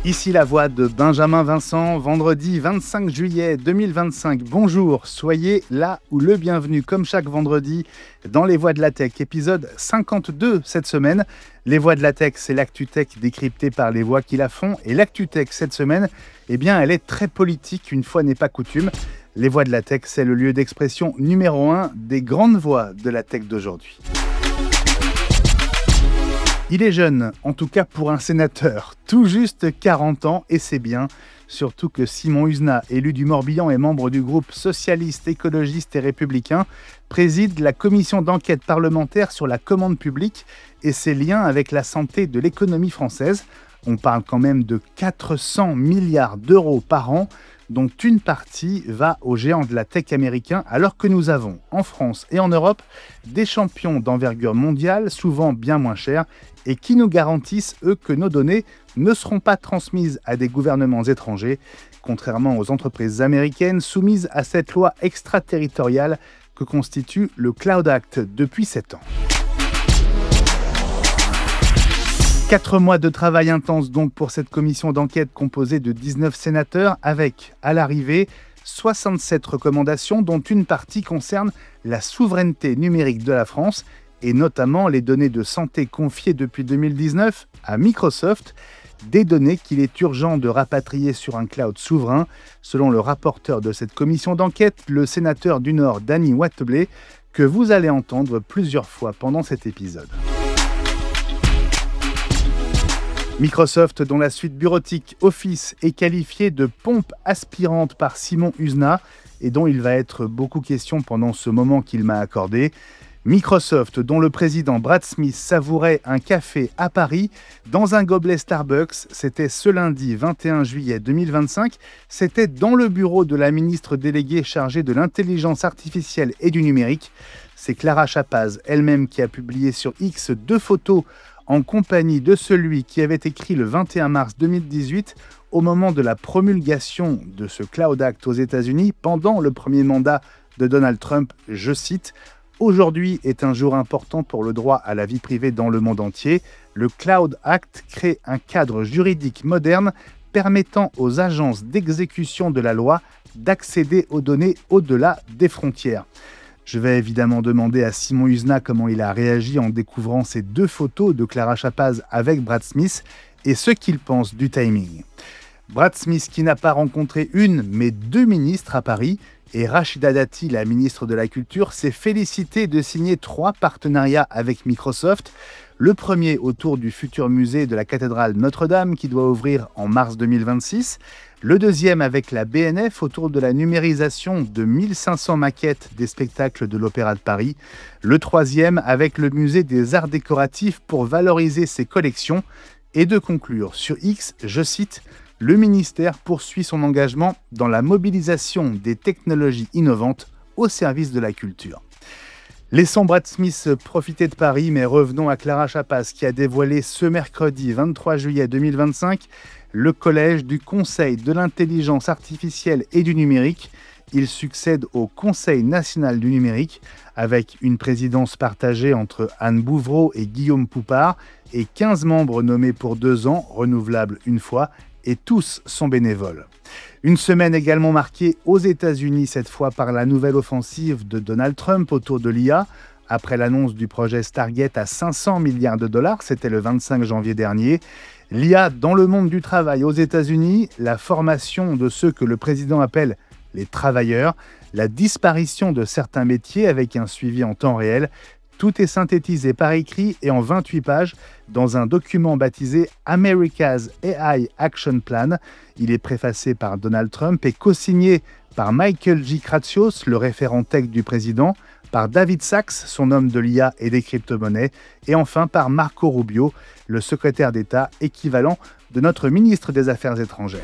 Ici la voix de Benjamin Vincent, vendredi 25 juillet 2025. Bonjour, soyez là ou le bienvenu comme chaque vendredi dans Les Voix de la Tech, épisode 52 cette semaine. Les Voix de la Tech, c'est l'actu tech décryptée par les voix qui la font. Et l'actu tech cette semaine, eh bien, elle est très politique, une fois n'est pas coutume. Les Voix de la Tech, c'est le lieu d'expression numéro 1 des grandes voix de la tech d'aujourd'hui. Il est jeune, en tout cas pour un sénateur, tout juste 40 ans, et c'est bien, surtout que Simon Husa, élu du Morbihan et membre du groupe socialiste, écologiste et républicain, préside la commission d'enquête parlementaire sur la commande publique et ses liens avec la santé de l'économie française. On parle quand même de 400 milliards d'euros par an, dont une partie va aux géants de la tech américains, alors que nous avons, en France et en Europe, des champions d'envergure mondiale, souvent bien moins chers, et qui nous garantissent, eux, que nos données ne seront pas transmises à des gouvernements étrangers, contrairement aux entreprises américaines soumises à cette loi extraterritoriale que constitue le Cloud Act depuis 7 ans. 4 mois de travail intense donc pour cette commission d'enquête composée de 19 sénateurs avec, à l'arrivée, 67 recommandations dont une partie concerne la souveraineté numérique de la France et notamment les données de santé confiées depuis 2019 à Microsoft, des données qu'il est urgent de rapatrier sur un cloud souverain, selon le rapporteur de cette commission d'enquête, le sénateur du Nord Dany Wattebled, que vous allez entendre plusieurs fois pendant cet épisode. Microsoft, dont la suite bureautique Office est qualifiée de pompe aspirante par Simon Husa et dont il va être beaucoup question pendant ce moment qu'il m'a accordé. Microsoft, dont le président Brad Smith savourait un café à Paris dans un gobelet Starbucks, c'était ce lundi 21 juillet 2025, c'était dans le bureau de la ministre déléguée chargée de l'intelligence artificielle et du numérique. C'est Clara Chapaz elle-même qui a publié sur X 2 photos en compagnie de celui qui avait écrit le 21 mars 2018 au moment de la promulgation de ce Cloud Act aux États-Unis pendant le premier mandat de Donald Trump, je cite « Aujourd'hui est un jour important pour le droit à la vie privée dans le monde entier. Le Cloud Act crée un cadre juridique moderne permettant aux agences d'exécution de la loi d'accéder aux données au-delà des frontières. » Je vais évidemment demander à Simon Husa comment il a réagi en découvrant ces 2 photos de Clara Chapaz avec Brad Smith et ce qu'il pense du timing. Brad Smith qui n'a pas rencontré une mais 2 ministres à Paris et Rachida Dati, la ministre de la Culture, s'est félicitée de signer 3 partenariats avec Microsoft. Le premier autour du futur musée de la cathédrale Notre-Dame qui doit ouvrir en mars 2026. Le deuxième avec la BNF autour de la numérisation de 1500 maquettes des spectacles de l'Opéra de Paris. Le troisième avec le musée des arts décoratifs pour valoriser ses collections. Et de conclure sur X, je cite, « Le ministère poursuit son engagement dans la mobilisation des technologies innovantes au service de la culture ». Laissons Brad Smith profiter de Paris, mais revenons à Clara Chapaz qui a dévoilé ce mercredi 23 juillet 2025 le collège du Conseil de l'intelligence artificielle et du numérique. Il succède au Conseil national du numérique avec une présidence partagée entre Anne Bouvreau et Guillaume Poupard et 15 membres nommés pour 2 ans, renouvelables une fois, et tous sont bénévoles. Une semaine également marquée aux États-Unis, cette fois par la nouvelle offensive de Donald Trump autour de l'IA. Après l'annonce du projet Stargate à 500 milliards de dollars, c'était le 25 janvier dernier. L'IA dans le monde du travail aux États-Unis, la formation de ceux que le président appelle les travailleurs, la disparition de certains métiers avec un suivi en temps réel. Tout est synthétisé par écrit et en 28 pages dans un document baptisé America's AI Action Plan. Il est préfacé par Donald Trump et co-signé par Michael J. Kratsios, le référent tech du président, par David Sachs, son homme de l'IA et des crypto-monnaies, et enfin par Marco Rubio, le secrétaire d'État équivalent de notre ministre des Affaires étrangères.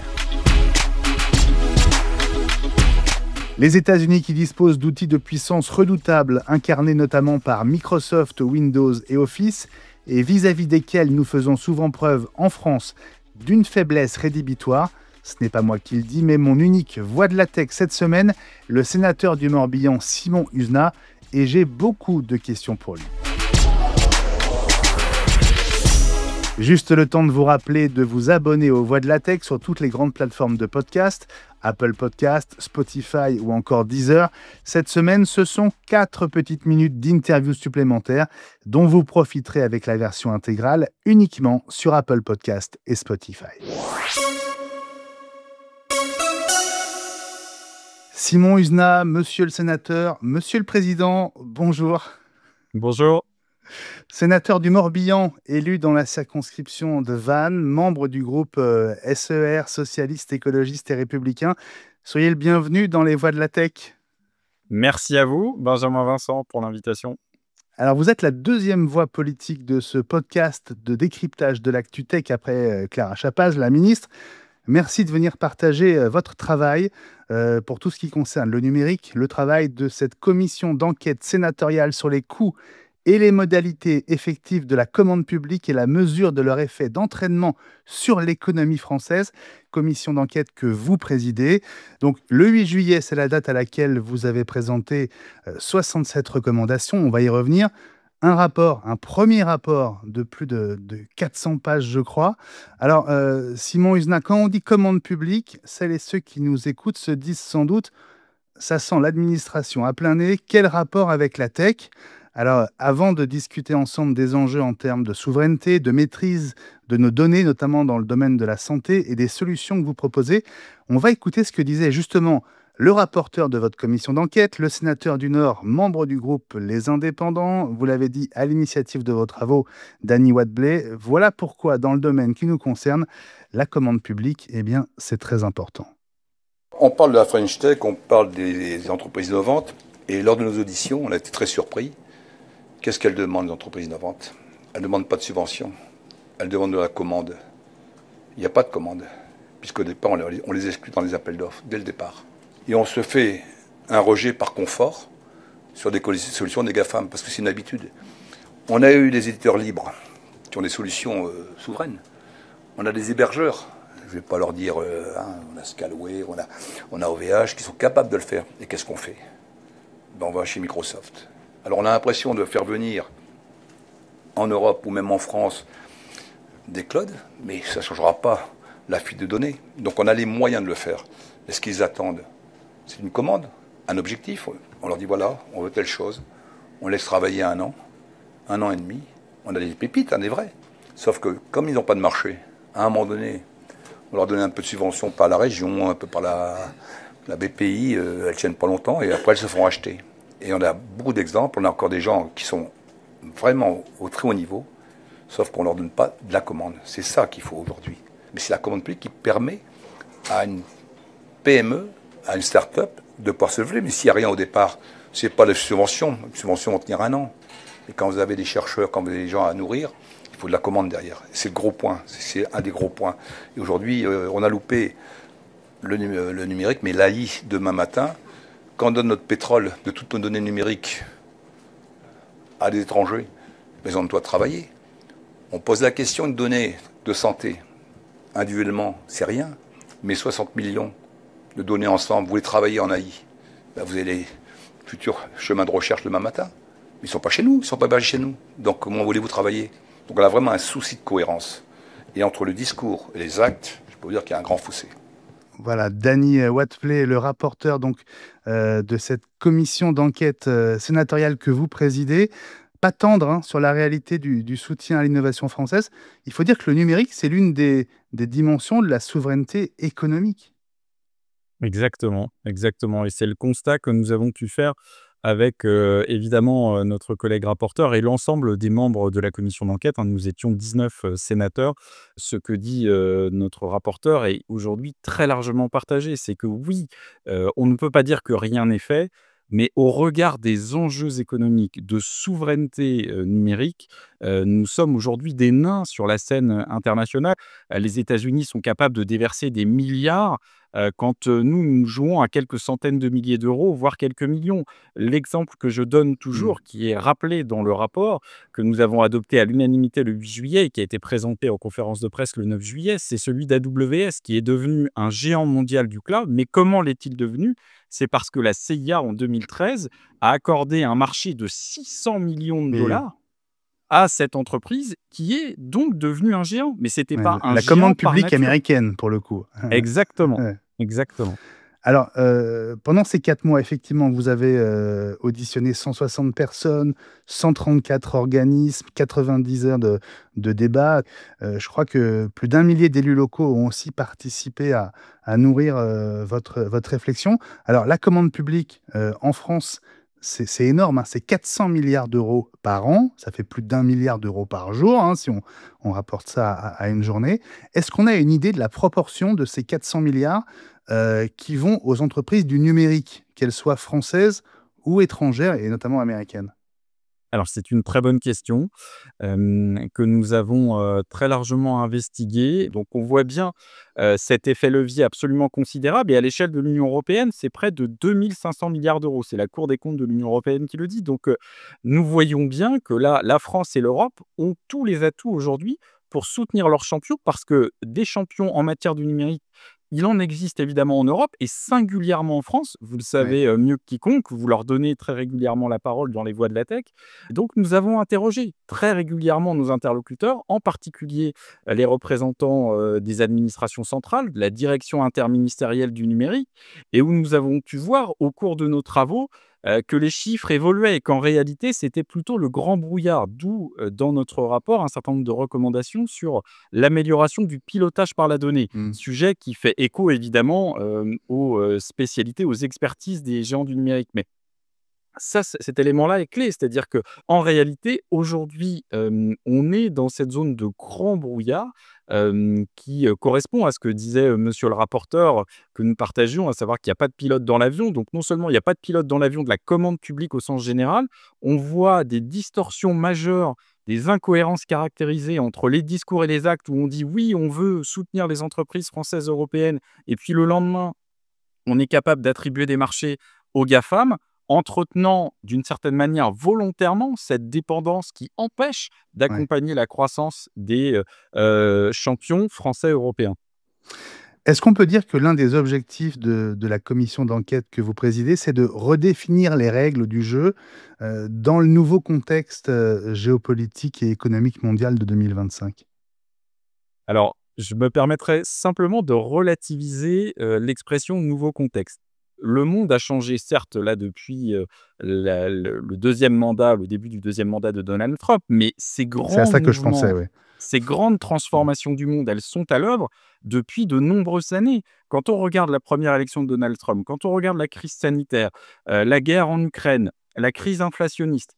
Les États-Unis qui disposent d'outils de puissance redoutables, incarnés notamment par Microsoft, Windows et Office, et vis-à-vis desquels nous faisons souvent preuve en France d'une faiblesse rédhibitoire. Ce n'est pas moi qui le dis, mais mon unique voix de la tech cette semaine, le sénateur du Morbihan Simon Husa, et j'ai beaucoup de questions pour lui. Juste le temps de vous rappeler de vous abonner aux Voix de la Tech sur toutes les grandes plateformes de podcast, Apple Podcast, Spotify ou encore Deezer. Cette semaine, ce sont 4 petites minutes d'interview supplémentaires dont vous profiterez avec la version intégrale uniquement sur Apple Podcast et Spotify. Simon Huznat, monsieur le sénateur, monsieur le président, bonjour. Bonjour. Sénateur du Morbihan, élu dans la circonscription de Vannes, membre du groupe SER, Socialiste, Écologiste et Républicain. Soyez le bienvenu dans les Voix de la Tech. Merci à vous, Benjamin Vincent, pour l'invitation. Alors, vous êtes la deuxième voix politique de ce podcast de décryptage de l'actu tech après Clara Chapaz, la ministre. Merci de venir partager votre travail pour tout ce qui concerne le numérique, le travail de cette commission d'enquête sénatoriale sur les coûts et les modalités effectives de la commande publique et la mesure de leur effet d'entraînement sur l'économie française, commission d'enquête que vous présidez. Donc le 8 juillet, c'est la date à laquelle vous avez présenté 67 recommandations, on va y revenir. Un premier rapport de plus de 400 pages, je crois. Alors, Simon Huznat, quand on dit commande publique, celles et ceux qui nous écoutent se disent sans doute, ça sent l'administration à plein nez, quel rapport avec la tech ? Alors, avant de discuter ensemble des enjeux en termes de souveraineté, de maîtrise de nos données, notamment dans le domaine de la santé, et des solutions que vous proposez, on va écouter ce que disait justement le rapporteur de votre commission d'enquête, le sénateur du Nord, membre du groupe Les Indépendants, vous l'avez dit, à l'initiative de vos travaux, Dany Wattebled. Voilà pourquoi, dans le domaine qui nous concerne, la commande publique, eh bien, c'est très important. On parle de la French Tech, on parle des entreprises innovantes, et lors de nos auditions, on a été très surpris. Qu'est-ce qu'elles demandent, les entreprises innovantes ? Elles ne demandent pas de subvention, elles demandent de la commande. Il n'y a pas de commande, puisqu'au départ, on les exclut dans les appels d'offres, dès le départ. Et on se fait un rejet par confort sur des solutions des GAFAM, parce que c'est une habitude. On a eu des éditeurs libres qui ont des solutions souveraines. On a des hébergeurs, je ne vais pas leur dire, on a Scalway, on a OVH, qui sont capables de le faire. Et qu'est-ce qu'on fait ? On va chez Microsoft. Alors on a l'impression de faire venir en Europe ou même en France des clouds, mais ça ne changera pas la fuite de données. Donc on a les moyens de le faire. Et ce qu'ils attendent, c'est une commande, un objectif. On leur dit voilà, on veut telle chose. On laisse travailler 1 an, 1 an et demi. On a des pépites, des vrais. Sauf que comme ils n'ont pas de marché, à un moment donné, on leur donne un peu de subvention par la région, un peu par la BPI, elles ne tiennent pas longtemps et après elles se font acheter. Et on a beaucoup d'exemples, on a encore des gens qui sont vraiment au très haut niveau, sauf qu'on ne leur donne pas de la commande. C'est ça qu'il faut aujourd'hui. Mais c'est la commande publique qui permet à une PME, à une start-up, de pouvoir se lever. Mais s'il n'y a rien au départ, ce n'est pas les subventions. Les subventions vont tenir 1 an. Et quand vous avez des chercheurs, quand vous avez des gens à nourrir, il faut de la commande derrière. C'est le gros point, c'est un des gros points. Et aujourd'hui, on a loupé le numérique, mais l'AI, demain matin, quand on donne notre pétrole, de toutes nos données numériques à des étrangers, mais on doit travailler. On pose la question, une donnée de santé, individuellement, c'est rien, mais 60 millions de données ensemble, vous les travaillez en AI, vous avez les futurs chemins de recherche demain matin. Mais ils ne sont pas chez nous, ils ne sont pas basés chez nous. Donc comment voulez-vous travailler ? Donc on a vraiment un souci de cohérence. Et entre le discours et les actes, je peux vous dire qu'il y a un grand fossé. Voilà, Dany Wattebled, le rapporteur donc, de cette commission d'enquête sénatoriale que vous présidez. Pas tendre sur la réalité du soutien à l'innovation française. Il faut dire que le numérique, c'est l'une des dimensions de la souveraineté économique. Exactement. Et c'est le constat que nous avons pu faire avec évidemment notre collègue rapporteur et l'ensemble des membres de la commission d'enquête. Nous étions 19 sénateurs. Ce que dit notre rapporteur est aujourd'hui très largement partagé. C'est que oui, on ne peut pas dire que rien n'est fait, mais au regard des enjeux économiques de souveraineté numérique, nous sommes aujourd'hui des nains sur la scène internationale. Les États-Unis sont capables de déverser des milliards quand nous jouons à quelques centaines de milliers d'euros, voire quelques millions. L'exemple que je donne toujours, qui est rappelé dans le rapport que nous avons adopté à l'unanimité le 8 juillet et qui a été présenté en conférence de presse le 9 juillet, c'est celui d'AWS qui est devenu un géant mondial du cloud. Mais comment l'est-il devenu ? C'est parce que la CIA, en 2013, a accordé un marché de 600 millions de dollars à cette entreprise qui est donc devenue un géant. Mais ce n'était Ouais, pas un la géant commande par publique nature. américaine, pour le coup. Exactement, Ouais. exactement. Alors, pendant ces 4 mois, effectivement, vous avez, auditionné 160 personnes, 134 organismes, 90 heures de débat. Je crois que plus d'1 millier d'élus locaux ont aussi participé à nourrir, votre réflexion. Alors la commande publique, en France, c'est énorme, hein, c'est 400 milliards d'euros par an. Ça fait plus d'1 milliard d'euros par jour, hein, si on rapporte ça à une journée. Est-ce qu'on a une idée de la proportion de ces 400 milliards qui vont aux entreprises du numérique, qu'elles soient françaises ou étrangères, et notamment américaines? Alors, c'est une très bonne question que nous avons très largement investiguée. Donc, on voit bien cet effet levier absolument considérable. Et à l'échelle de l'Union européenne, c'est près de 2500 milliards d'euros. C'est la Cour des comptes de l'Union européenne qui le dit. Donc, nous voyons bien que là, la France et l'Europe ont tous les atouts aujourd'hui pour soutenir leurs champions, parce que des champions en matière du numérique, il en existe évidemment en Europe et singulièrement en France. Vous le Ouais. savez mieux que quiconque, vous leur donnez très régulièrement la parole dans les voix de la tech. Donc, nous avons interrogé très régulièrement nos interlocuteurs, en particulier les représentants des administrations centrales, de la direction interministérielle du numérique, et où nous avons pu voir au cours de nos travaux que les chiffres évoluaient et qu'en réalité, c'était plutôt le grand brouillard, d'où dans notre rapport un certain nombre de recommandations sur l'amélioration du pilotage par la donnée, Mmh. sujet qui fait écho évidemment aux spécialités, aux expertises des géants du numérique. Mais ça, cet élément-là est clé, c'est-à-dire que en réalité, aujourd'hui, on est dans cette zone de grand brouillard, qui correspond à ce que disait, monsieur le rapporteur, que nous partagions, à savoir qu'il y a pas de pilote dans l'avion. Donc non seulement il y a pas de pilote dans l'avion de la commande publique au sens général, on voit des distorsions majeures, des incohérences caractérisées entre les discours et les actes, où on dit: «Oui, on veut soutenir les entreprises françaises, européennes», et puis le lendemain on est capable d'attribuer des marchés aux GAFAM, entretenant d'une certaine manière volontairement cette dépendance qui empêche Ouais. d'accompagner la croissance des champions français européens. Est-ce qu'on peut dire que l'un des objectifs de la commission d'enquête que vous présidez, c'est de redéfinir les règles du jeu, dans le nouveau contexte, géopolitique et économique mondial de 2025? Alors, je me permettrai simplement de relativiser l'expression nouveau contexte. Le monde a changé, certes, là, depuis le deuxième mandat, le début du deuxième mandat de Donald Trump, mais ces C'est à grands ça que je pensais, mouvements, oui. ces grandes Mmh. transformations du monde, elles sont à l'œuvre depuis de nombreuses années. Quand on regarde la première élection de Donald Trump, quand on regarde la crise sanitaire, la guerre en Ukraine, la crise inflationniste,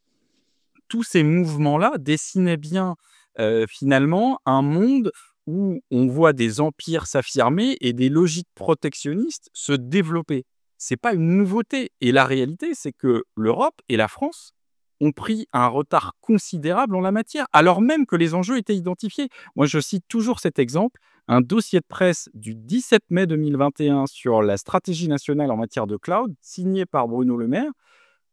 tous ces mouvements-là dessinaient bien, finalement, un monde où on voit des empires s'affirmer et des logiques protectionnistes se développer. C'est pas une nouveauté, et la réalité, c'est que l'Europe et la France ont pris un retard considérable en la matière, alors même que les enjeux étaient identifiés. Moi, je cite toujours cet exemple, un dossier de presse du 17 mai 2021 sur la stratégie nationale en matière de cloud, signé par Bruno Le Maire,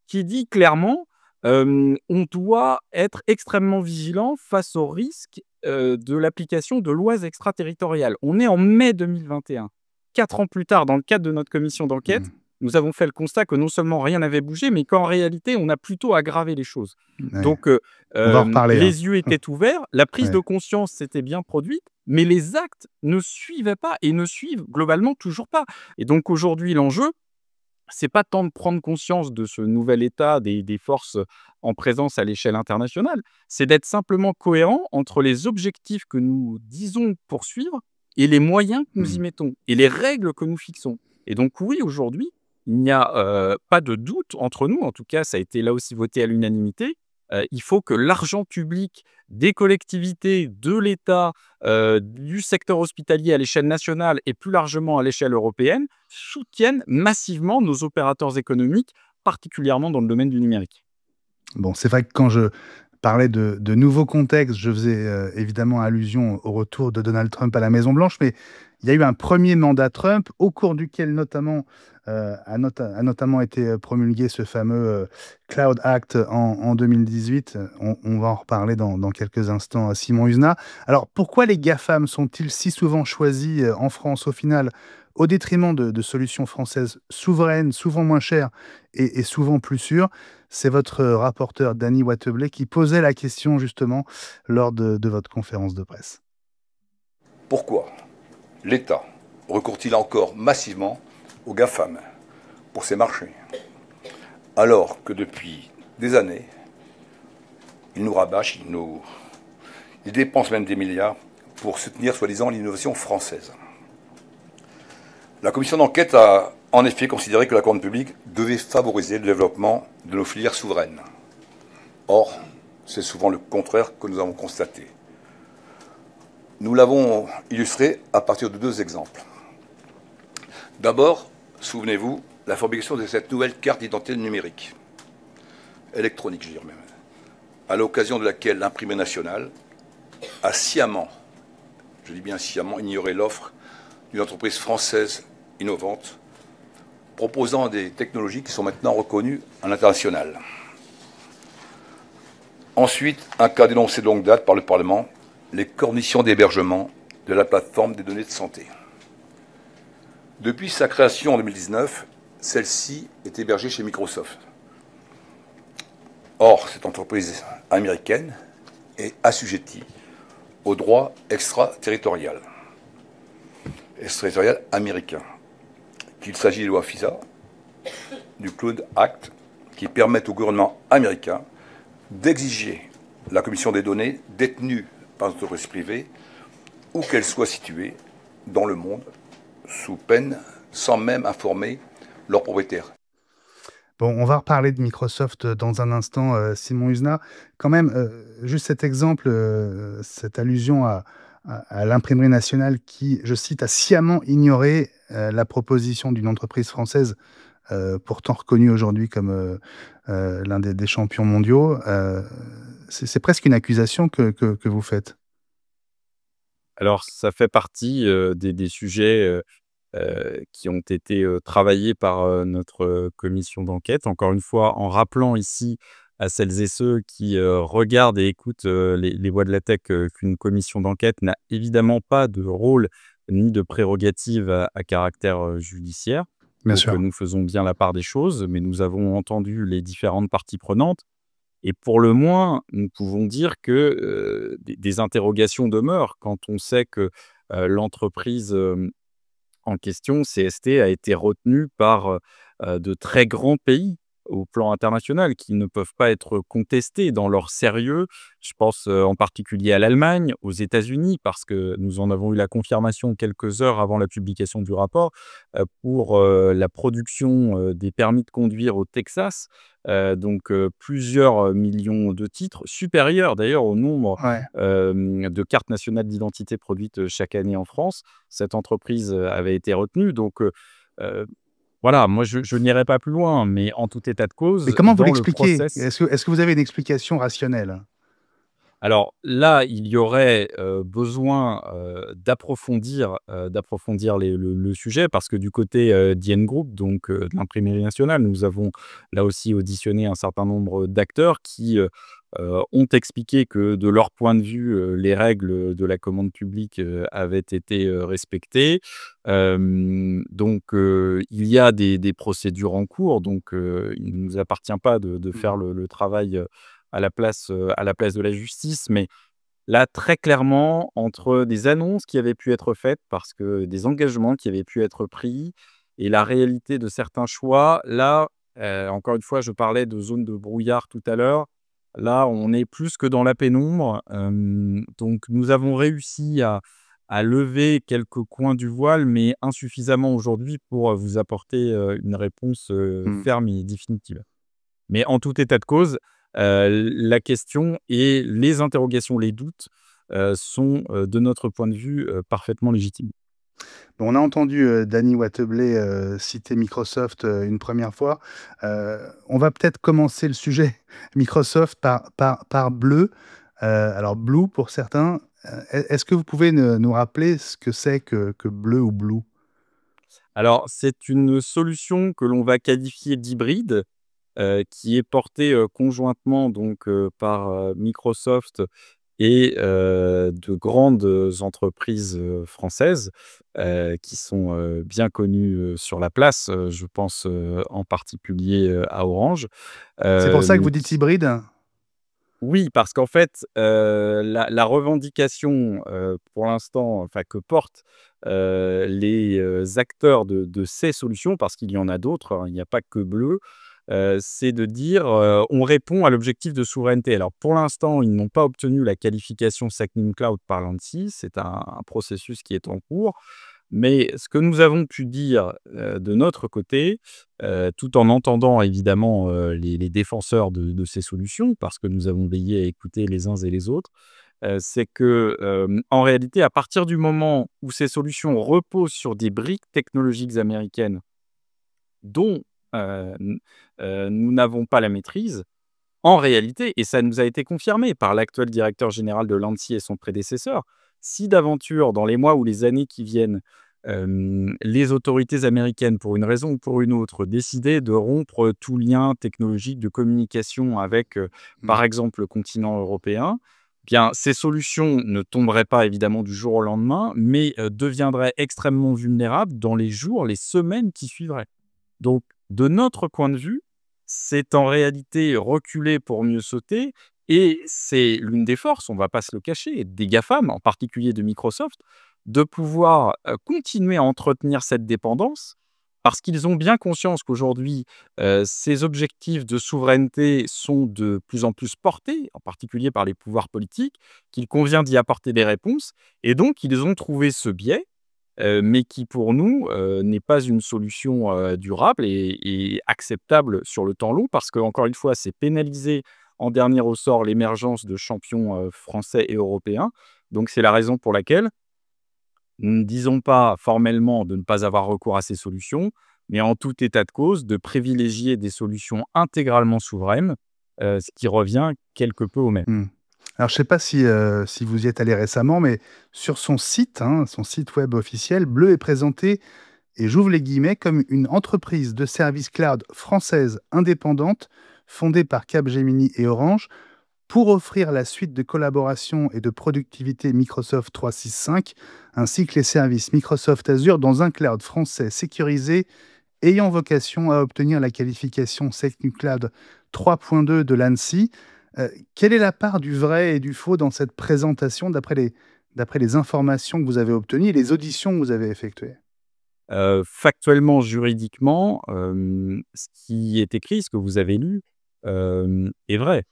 qui dit clairement, on doit être extrêmement vigilant face au risque, de l'application de lois extraterritoriales. On est en mai 2021. 4 ans plus tard, dans le cadre de notre commission d'enquête, Mmh. nous avons fait le constat que non seulement rien n'avait bougé, mais qu'en réalité, on a plutôt aggravé les choses. Ouais. Donc, On va en reparler, hein. les yeux étaient ouverts, la prise Ouais. de conscience s'était bien produite, mais les actes ne suivaient pas et ne suivent globalement toujours pas. Et donc aujourd'hui, l'enjeu, c'est pas tant de prendre conscience de ce nouvel état des forces en présence à l'échelle internationale, c'est d'être simplement cohérent entre les objectifs que nous disons poursuivre et les moyens que nous y Mmh. mettons et les règles que nous fixons. Et donc oui, aujourd'hui, il n'y a pas de doute entre nous, en tout cas ça a été là aussi voté à l'unanimité, il faut que l'argent public des collectivités, de l'État, du secteur hospitalier à l'échelle nationale et plus largement à l'échelle européenne, soutiennent massivement nos opérateurs économiques, particulièrement dans le domaine du numérique. Bon, c'est vrai que quand je parlais de nouveaux contextes, je faisais, évidemment allusion au retour de Donald Trump à la Maison Blanche, mais il y a eu un premier mandat Trump, au cours duquel notamment, a notamment été, promulgué ce fameux, Cloud Act en 2018. On va en reparler dans quelques instants, Simon Husa. Alors pourquoi les GAFAM sont-ils si souvent choisis, en France au final, au détriment de solutions françaises souveraines, souvent moins chères et souvent plus sûres? c'est votre rapporteur Danny Watebley qui posait la question justement lors de votre conférence de presse. Pourquoi l'État recourt-il encore massivement aux GAFAM pour ces marchés, alors que depuis des années, ils nous rabâchent, ils dépensent même des milliards pour soutenir soi-disant l'innovation française. La commission d'enquête a en effet considéré que la commande publique devait favoriser le développement de nos filières souveraines. Or, c'est souvent le contraire que nous avons constaté. Nous l'avons illustré à partir de 2 exemples. D'abord, souvenez-vous, la fabrication de cette nouvelle carte d'identité numérique, électronique je dirais même, à l'occasion de laquelle l'imprimerie nationale a sciemment, je dis bien sciemment, ignoré l'offre d'une entreprise française innovante, proposant des technologies qui sont maintenant reconnues à l'international. Ensuite, un cas dénoncé de longue date par le Parlement, les conditions d'hébergement de la plateforme des données de santé. Depuis sa création en 2019, celle-ci est hébergée chez Microsoft. Or, cette entreprise américaine est assujettie au droit extraterritorial américain, qu'il s'agit des lois FISA, du Cloud Act, qui permettent au gouvernement américain d'exiger la commission des données détenues par une entreprise privée, où qu'elle soit située dans le monde, sous peine, sans même informer leurs propriétaires. Bon, on va reparler de Microsoft dans un instant, Simon Husa. Quand même, juste cet exemple, cette allusion à l'imprimerie nationale qui, je cite, a sciemment ignoré la proposition d'une entreprise française, pourtant reconnue aujourd'hui comme l'un des champions mondiaux. C'est presque une accusation que vous faites. Alors, ça fait partie des sujets qui ont été travaillés par notre commission d'enquête. Encore une fois, en rappelant ici à celles et ceux qui regardent et écoutent les voix de la tech qu'une commission d'enquête n'a évidemment pas de rôle ni de prérogative à caractère judiciaire. Bien Donc, sûr. nous faisons bien la part des choses, mais nous avons entendu les différentes parties prenantes. Et pour le moins, nous pouvons dire que des interrogations demeurent quand on sait que l'entreprise en question, CST, a été retenue par de très grands pays au plan international qui ne peuvent pas être contestés dans leur sérieux. Je pense en particulier à l'Allemagne, aux États-Unis, parce que nous en avons eu la confirmation quelques heures avant la publication du rapport, pour la production des permis de conduire au Texas. Donc plusieurs millions de titres, supérieurs d'ailleurs au nombre Ouais. de cartes nationales d'identité produites chaque année en France. Cette entreprise avait été retenue. Donc voilà, moi je n'irai pas plus loin, mais en tout état de Mais cause, comment vous dans le l'expliquez? process. Est-ce que vous avez une explication rationnelle? Alors là, il y aurait besoin d'approfondir le sujet, parce que du côté d'Ian Group, donc de l'imprimerie nationale, nous avons là aussi auditionné un certain nombre d'acteurs qui ont expliqué que de leur point de vue, les règles de la commande publique avaient été respectées. Donc il y a des procédures en cours, donc il ne nous appartient pas de faire le travail à la place de la justice. Mais là, très clairement, entre des annonces qui avaient pu être faites, parce que des engagements qui avaient pu être pris, et la réalité de certains choix, là, encore une fois, je parlais de zone de brouillard tout à l'heure. Là, on est plus que dans la pénombre. Donc nous avons réussi à lever quelques coins du voile, mais insuffisamment aujourd'hui pour vous apporter une réponse ferme et définitive. Mais en tout état de cause, la question et les interrogations, les doutes sont, de notre point de vue, parfaitement légitimes. Bon, on a entendu Danny Watebley citer Microsoft une première fois. On va peut-être commencer le sujet Microsoft par Bleu. Alors Blue pour certains. Est-ce que vous pouvez nous rappeler ce que c'est que Bleu ou Blue? Alors, c'est une solution que l'on va qualifier d'hybride, qui est portée conjointement donc par Microsoft et de grandes entreprises françaises qui sont bien connues sur la place. Je pense en particulier à Orange. C'est pour ça que vous dites Qui hybride? Oui, parce qu'en fait, la revendication, pour l'instant, enfin que portent, les, acteurs de ces solutions, parce qu'il y en a d'autres, hein, il n'y a pas que Bleu, c'est de dire, on répond à l'objectif de souveraineté. Alors pour l'instant, ils n'ont pas obtenu la qualification SecNumCloud par l'ANSSI, c'est un processus qui est en cours. Mais ce que nous avons pu dire, de notre côté, tout en entendant évidemment, les défenseurs de ces solutions, parce que nous avons veillé à écouter les uns et les autres, c'est que, en réalité, à partir du moment où ces solutions reposent sur des briques technologiques américaines dont, n nous n'avons pas la maîtrise, en réalité, et ça nous a été confirmé par l'actuel directeur général de l'ANSSI et son prédécesseur, si d'aventure, dans les mois ou les années qui viennent, les autorités américaines, pour une raison ou pour une autre, décidaient de rompre tout lien technologique de communication avec, Mmh. par exemple, le continent européen, bien, ces solutions ne tomberaient pas évidemment du jour au lendemain, mais, deviendraient extrêmement vulnérables dans les jours, les semaines qui suivraient. Donc, de notre point de vue, c'est en réalité reculer pour mieux sauter et c'est l'une des forces, on ne va pas se le cacher, des GAFAM, en particulier de Microsoft, de pouvoir, continuer à entretenir cette dépendance parce qu'ils ont bien conscience qu'aujourd'hui, ces objectifs de souveraineté sont de plus en plus portés, en particulier par les pouvoirs politiques, qu'il convient d'y apporter des réponses et donc ils ont trouvé ce biais mais qui pour nous, n'est pas une solution, durable et acceptable sur le temps long parce qu'encore une fois, c'est pénaliser en dernier ressort l'émergence de champions, français et européens. Donc c'est la raison pour laquelle nous ne disons pas formellement de ne pas avoir recours à ces solutions, mais en tout état de cause, de privilégier des solutions intégralement souveraines, ce qui revient quelque peu au même. Mmh. Alors je ne sais pas si vous y êtes allé récemment, mais sur son site, hein, son site web officiel, Bleu est présenté, et j'ouvre les guillemets, comme une entreprise de services cloud française indépendante, fondée par Capgemini et Orange, pour offrir la suite de collaboration et de productivité Microsoft 365, ainsi que les services Microsoft Azure dans un cloud français sécurisé, ayant vocation à obtenir la qualification SecNumCloud 3.2 de l'ANSSI. Quelle est la part du vrai et du faux dans cette présentation d'après les informations que vous avez obtenues et les auditions que vous avez effectuées? Factuellement, juridiquement, ce qui est écrit, ce que vous avez lu, est vrai.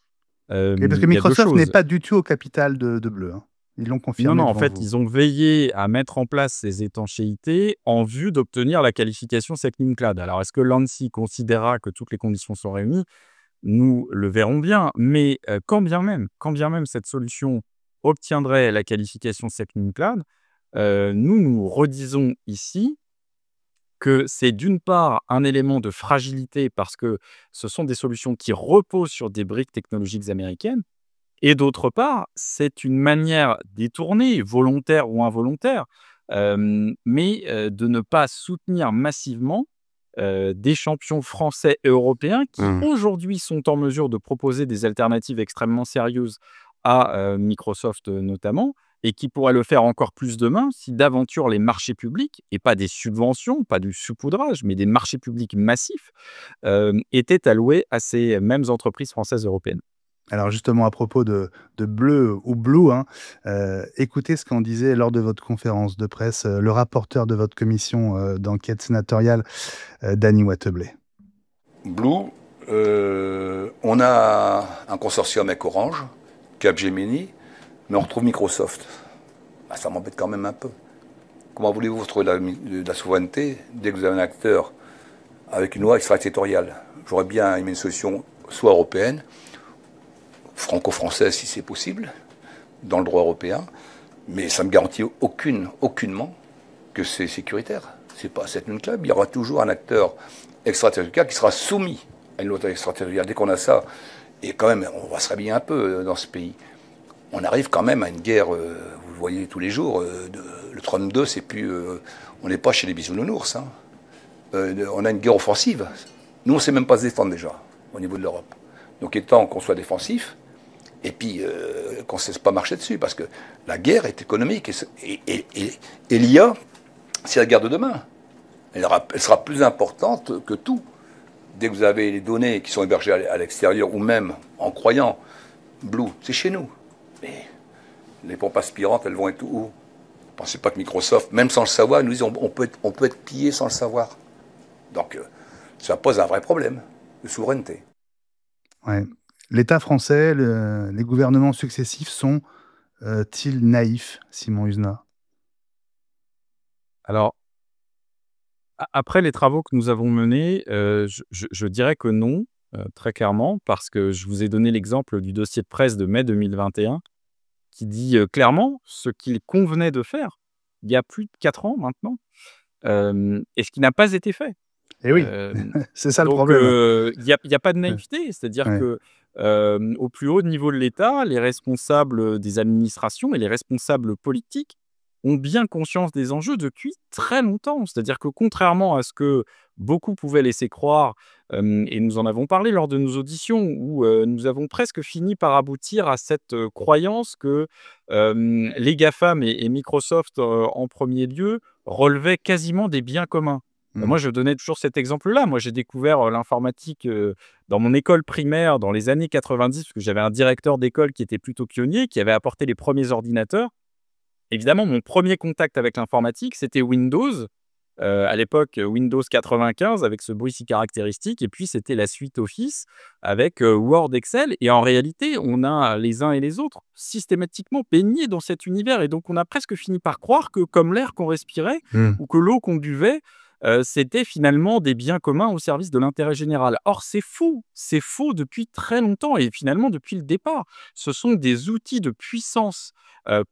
Et parce que Il y a 2 Microsoft n'est choses. pas du tout au capital de Bleu, hein. Ils l'ont Non, non, confirmé en devant fait, vous. ils ont veillé à mettre en place ces étanchéités en vue d'obtenir la qualification SecNumCloud. Alors, est-ce que l'ANSSI considérera que toutes les conditions sont réunies? Nous le verrons bien, mais quand bien même cette solution obtiendrait la qualification SecNumCloud, nous redisons ici que c'est d'une part un élément de fragilité parce que ce sont des solutions qui reposent sur des briques technologiques américaines et d'autre part, c'est une manière détournée, volontaire ou involontaire, de ne pas soutenir massivement, des champions français et européens qui Mmh. aujourd'hui sont en mesure de proposer des alternatives extrêmement sérieuses à, Microsoft, notamment et qui pourraient le faire encore plus demain si d'aventure les marchés publics et pas des subventions, pas du saupoudrage, mais des marchés publics massifs, étaient alloués à ces mêmes entreprises françaises et européennes. Alors justement à propos de Bleu ou Blue, hein, écoutez ce qu'en disait lors de votre conférence de presse, le rapporteur de votre commission, d'enquête sénatoriale, Dany Wattebled. Blue, on a un consortium avec Orange, Capgemini, mais on retrouve Microsoft. Bah, ça m'embête quand même un peu. Comment voulez-vous retrouver de la souveraineté dès que vous avez un acteur avec une loi extraterritoriale? J'aurais bien aimé une solution soit européenne, franco-française si c'est possible, dans le droit européen, mais ça ne me garantit aucunement que c'est sécuritaire. C'est pas cette même club. Il y aura toujours un acteur extraterritorial qui sera soumis à une loi extraterritoriale. Dès qu'on a ça, et quand même, on va se réveiller un peu dans ce pays. On arrive quand même à une guerre, vous le voyez tous les jours, le Trump 2, c'est plus, on n'est pas chez les bisounours. Hein. On a une guerre offensive. Nous, on ne sait même pas se défendre déjà, au niveau de l'Europe. Donc il est temps qu'on soit défensif et puis qu'on ne se laisse pas marcher dessus, parce que la guerre est économique, et l'IA, c'est la guerre de demain. Elle sera plus importante que tout. Dès que vous avez les données qui sont hébergées à l'extérieur, ou même en croyant, Blue, c'est chez nous. Mais les pompes aspirantes, elles vont être où? Pensez pas que Microsoft, même sans le savoir, ils nous disent on peut être pillé sans le savoir. Donc, ça pose un vrai problème de souveraineté. Ouais. L'État français, les gouvernements successifs sont-ils naïfs, Simon Husenat? Alors, après les travaux que nous avons menés, je dirais que non, très clairement, parce que je vous ai donné l'exemple du dossier de presse de mai 2021, qui dit clairement ce qu'il convenait de faire il y a plus de 4 ans maintenant, et ce qui n'a pas été fait. Eh oui, c'est ça le problème. Donc, il n'y a pas de naïveté, c'est-à-dire que au plus haut niveau de l'État, les responsables des administrations et les responsables politiques ont bien conscience des enjeux depuis très longtemps. C'est-à-dire que contrairement à ce que beaucoup pouvaient laisser croire, et nous en avons parlé lors de nos auditions, où nous avons presque fini par aboutir à cette croyance que les GAFAM et Microsoft en premier lieu relevaient quasiment des biens communs. Moi, je donnais toujours cet exemple-là. Moi, j'ai découvert l'informatique dans mon école primaire dans les années 90, parce que j'avais un directeur d'école qui était plutôt pionnier, qui avait apporté les premiers ordinateurs. Évidemment, mon premier contact avec l'informatique, c'était Windows. À l'époque, Windows 95, avec ce bruit si caractéristique. Et puis, c'était la suite Office avec Word, Excel. Et en réalité, on a les uns et les autres systématiquement baignés dans cet univers. Et donc, on a presque fini par croire que comme l'air qu'on respirait ou que l'eau qu'on buvait, c'était finalement des biens communs au service de l'intérêt général. Or, c'est faux depuis très longtemps et finalement depuis le départ. Ce sont des outils de puissance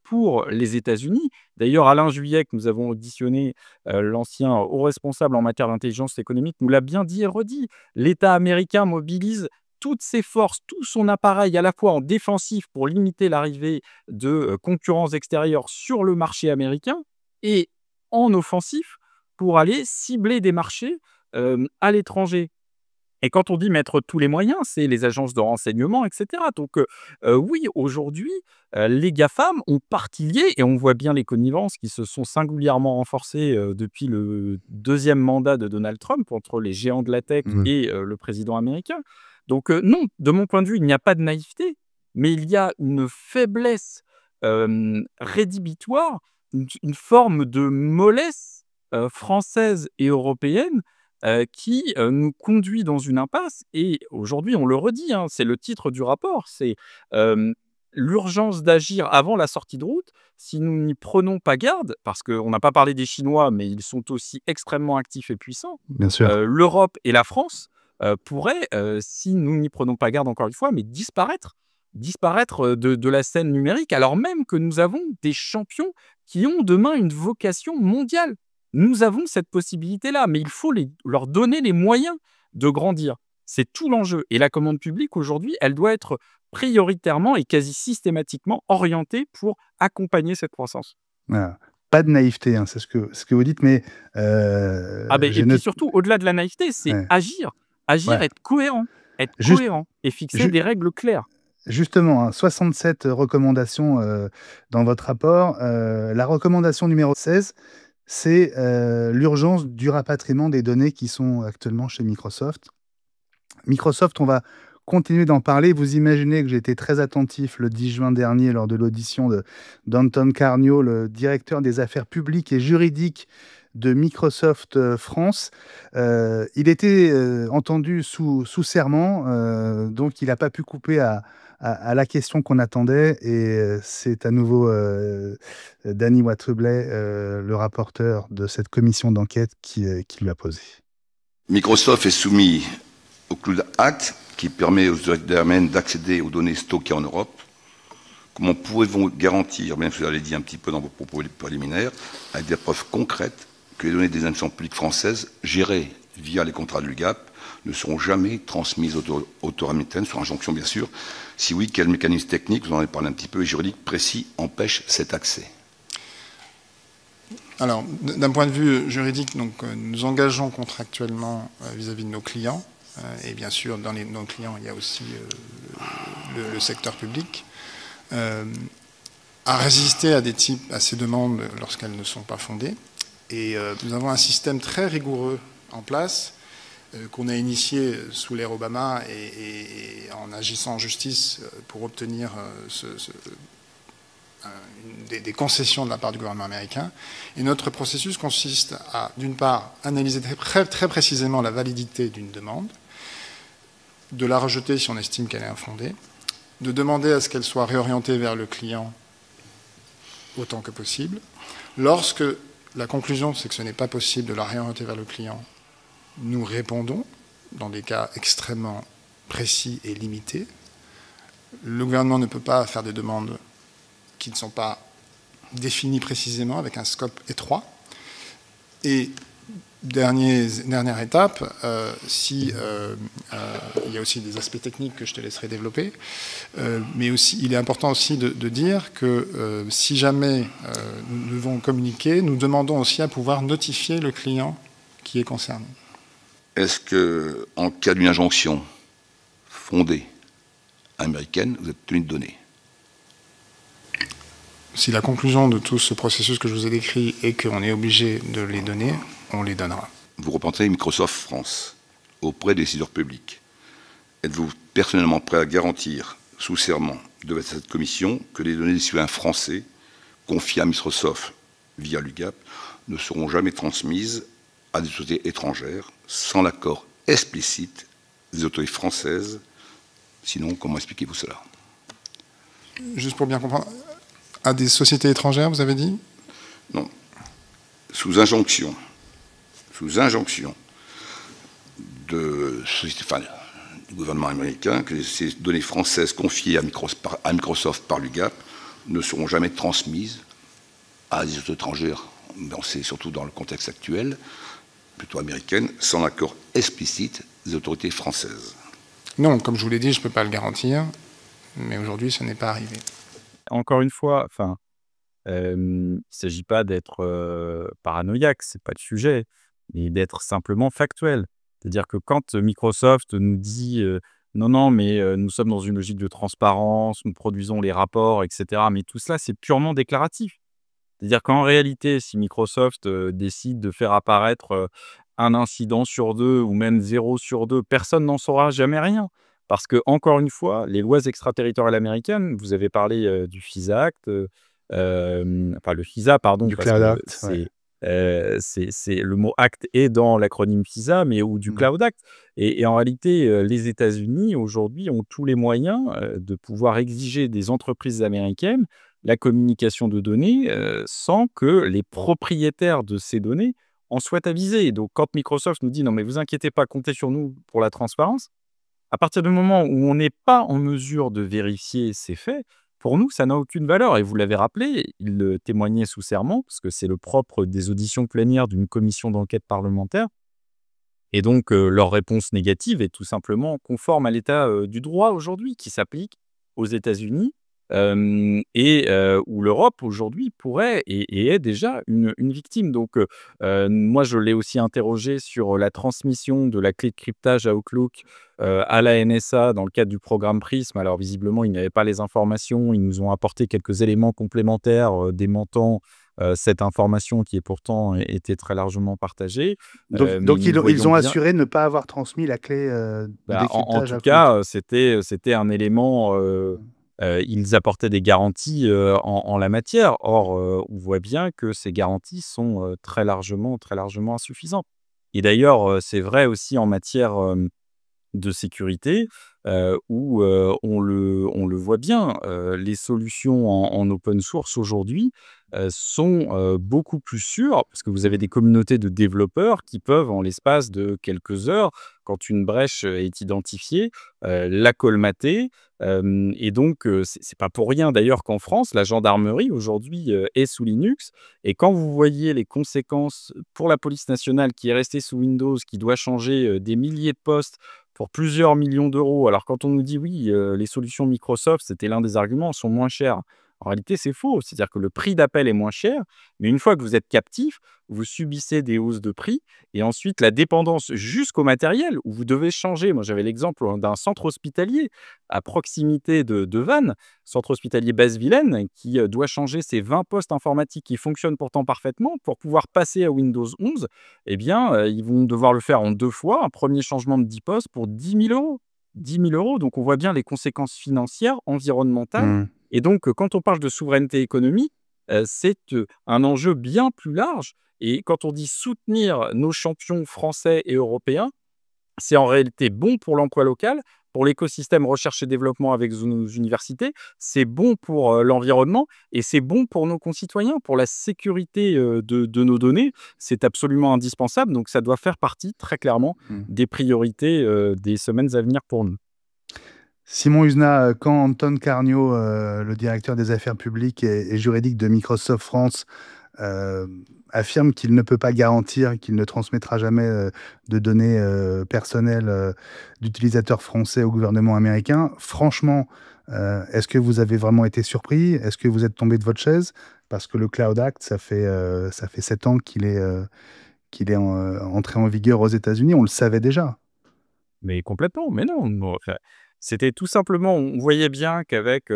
pour les États-Unis. D'ailleurs, Alain Juillet, que nous avons auditionné, l'ancien haut responsable en matière d'intelligence économique, nous l'a bien dit et redit. L'État américain mobilise toutes ses forces, tout son appareil, à la fois en défensif pour limiter l'arrivée de concurrents extérieurs sur le marché américain et en offensif pour aller cibler des marchés à l'étranger. Et quand on dit mettre tous les moyens, c'est les agences de renseignement, etc. Donc oui, aujourd'hui, les GAFAM ont partie liée, et on voit bien les connivences qui se sont singulièrement renforcées depuis le deuxième mandat de Donald Trump entre les géants de la tech et le président américain. Donc non, de mon point de vue, il n'y a pas de naïveté, mais il y a une faiblesse rédhibitoire, une forme de mollesse française et européenne qui nous conduit dans une impasse. Et aujourd'hui, on le redit, hein, c'est le titre du rapport, c'est l'urgence d'agir avant la sortie de route. Si nous n'y prenons pas garde, parce qu'on n'a pas parlé des Chinois, mais ils sont aussi extrêmement actifs et puissants, Bien sûr. L'Europe et la France pourraient, si nous n'y prenons pas garde encore une fois, mais disparaître de la scène numérique, alors même que nous avons des champions qui ont demain une vocation mondiale. Nous avons cette possibilité-là, mais il faut leur donner les moyens de grandir. C'est tout l'enjeu. Et la commande publique, aujourd'hui, elle doit être prioritairement et quasi systématiquement orientée pour accompagner cette croissance. Voilà. Pas de naïveté, hein, c'est ce que vous dites, mais... et puis surtout, au-delà de la naïveté, c'est agir, être cohérent, et fixer des règles claires. Justement, 67 recommandations dans votre rapport. La recommandation numéro 16, c'est l'urgence du rapatriement des données qui sont actuellement chez Microsoft. Microsoft, on va continuer d'en parler. Vous imaginez que j'ai été très attentif le 10 juin dernier lors de l'audition d'Anton Carnio, le directeur des affaires publiques et juridiques de Microsoft France. Il était entendu sous serment, donc il n'a pas pu couper à la question qu'on attendait, et c'est à nouveau Danny Wattebley, le rapporteur de cette commission d'enquête, qui lui a posé. Microsoft est soumis au Cloud Act, qui permet aux autorités arméniennes d'accéder aux données stockées en Europe. Comment pouvez-vous garantir, bien sûr vous l'avez dit un petit peu dans vos propos préliminaires, avec des preuves concrètes, que les données des institutions publiques françaises gérées via les contrats de l'UGAP ne seront jamais transmises aux autorités arméniennes, sur injonction bien sûr? Si oui, quel mécanisme technique, vous en avez parlé un petit peu, et juridique précis empêche cet accès? Alors, d'un point de vue juridique, donc, nous engageons contractuellement vis-à-vis de nos clients. Et bien sûr, dans nos clients, il y a aussi le secteur public, à résister à ces demandes lorsqu'elles ne sont pas fondées. Et nous avons un système très rigoureux en place qu'on a initié sous l'ère Obama et en agissant en justice pour obtenir des concessions de la part du gouvernement américain. Et notre processus consiste à, d'une part, analyser très précisément la validité d'une demande, de la rejeter si on estime qu'elle est infondée, de demander à ce qu'elle soit réorientée vers le client autant que possible. Lorsque la conclusion, c'est que ce n'est pas possible de la réorienter vers le client, nous répondons dans des cas extrêmement précis et limités. Le gouvernement ne peut pas faire des demandes qui ne sont pas définies précisément avec un scope étroit. Et dernière étape, il y a aussi des aspects techniques que je te laisserai développer, mais aussi, il est important aussi de dire que si jamais nous devons communiquer, nous demandons aussi à pouvoir notifier le client qui est concerné. Est-ce que, en cas d'une injonction fondée américaine, vous êtes tenu de donner? Si la conclusion de tout ce processus que je vous ai décrit est qu'on est obligé de les donner, on les donnera. Vous représentez Microsoft France auprès des décideurs publics. Êtes-vous personnellement prêt à garantir sous serment devant cette commission que les données des citoyens français confiées à Microsoft via l'UGAP ne seront jamais transmises à des sociétés étrangères sans l'accord explicite des autorités françaises? Sinon, comment expliquez-vous cela? Juste pour bien comprendre, à des sociétés étrangères, vous avez dit? Non. Sous injonction du gouvernement américain, que ces données françaises confiées à Microsoft par l'UGAP ne seront jamais transmises à des autorités étrangères. Mais on sait surtout dans le contexte actuel, plutôt américaine, sans l'accord explicite des autorités françaises. Non, comme je vous l'ai dit, je ne peux pas le garantir, mais aujourd'hui, ce n'est pas arrivé. Encore une fois, il ne s'agit pas d'être paranoïaque, ce n'est pas le sujet, mais d'être simplement factuel. C'est-à-dire que quand Microsoft nous dit non, mais nous sommes dans une logique de transparence, nous produisons les rapports, etc., mais tout cela, c'est purement déclaratif. C'est-à-dire qu'en réalité, si Microsoft décide de faire apparaître un incident sur 2 ou même 0 sur 2, personne n'en saura jamais rien. Parce que, encore une fois, les lois extraterritoriales américaines, vous avez parlé du FISA Act, le FISA, pardon, Du parce Cloud que Act, ouais. le mot acte est dans l'acronyme FISA, mais ou du Cloud Act. Et en réalité, les États-Unis, aujourd'hui, ont tous les moyens de pouvoir exiger des entreprises américaines la communication de données sans que les propriétaires de ces données en soient avisés. Donc, quand Microsoft nous dit « Non, mais vous inquiétez pas, comptez sur nous pour la transparence », à partir du moment où on n'est pas en mesure de vérifier ces faits, pour nous, ça n'a aucune valeur. Et vous l'avez rappelé, il le témoignait sous serment, parce que c'est le propre des auditions plénières d'une commission d'enquête parlementaire. Et donc, leur réponse négative est tout simplement conforme à l'état du droit aujourd'hui, qui s'applique aux États-Unis, où l'Europe aujourd'hui pourrait et est déjà une victime. Donc, moi, je l'ai aussi interrogé sur la transmission de la clé de cryptage à Outlook à la NSA dans le cadre du programme PRISM. Alors, visiblement, ils n'avaient pas les informations. Ils nous ont apporté quelques éléments complémentaires démentant cette information qui est pourtant était très largement partagée. Donc ils ont assuré ne pas avoir transmis la clé de en décryptage tout à cas, c'était un élément... ils apportaient des garanties en la matière. Or, on voit bien que ces garanties sont très largement insuffisantes. Et d'ailleurs, c'est vrai aussi en matière de sécurité, où on le voit bien, les solutions en open source aujourd'hui sont beaucoup plus sûres, parce que vous avez des communautés de développeurs qui peuvent, en l'espace de quelques heures, quand une brèche est identifiée, la colmater. Et donc, c'est pas pour rien d'ailleurs qu'en France, la gendarmerie aujourd'hui est sous Linux. Et quand vous voyez les conséquences pour la police nationale qui est restée sous Windows, qui doit changer des milliers de postes pour plusieurs millions d'euros, alors quand on nous dit oui, les solutions Microsoft, c'était l'un des arguments, sont moins chères. En réalité, c'est faux. C'est-à-dire que le prix d'appel est moins cher, mais une fois que vous êtes captif, vous subissez des hausses de prix et ensuite la dépendance jusqu'au matériel où vous devez changer. Moi, j'avais l'exemple d'un centre hospitalier à proximité de Vannes, centre hospitalier Basse-Vilaine, qui doit changer ses 20 postes informatiques qui fonctionnent pourtant parfaitement pour pouvoir passer à Windows 11. Eh bien, ils vont devoir le faire en 2 fois. Un premier changement de 10 postes pour 10 000 euros. 10 000 euros, donc on voit bien les conséquences financières, environnementales. Mmh. Et donc, quand on parle de souveraineté économique, c'est un enjeu bien plus large. Et quand on dit soutenir nos champions français et européens, c'est en réalité bon pour l'emploi local, pour l'écosystème recherche et développement avec nos universités, c'est bon pour l'environnement et c'est bon pour nos concitoyens, pour la sécurité de nos données. C'est absolument indispensable, donc ça doit faire partie très clairement Mmh. des priorités des semaines à venir pour nous. Simon Huznat, quand Anton Carnio, le directeur des affaires publiques et juridiques de Microsoft France, euh, affirme qu'il ne peut pas garantir qu'il ne transmettra jamais de données personnelles d'utilisateurs français au gouvernement américain, franchement, est-ce que vous avez vraiment été surpris? Est-ce que vous êtes tombé de votre chaise? Parce que le Cloud Act, ça fait 7 ans qu'il est entré en vigueur aux États-Unis, on le savait déjà. Mais complètement, mais non, non, enfin, c'était tout simplement on voyait bien qu'avec,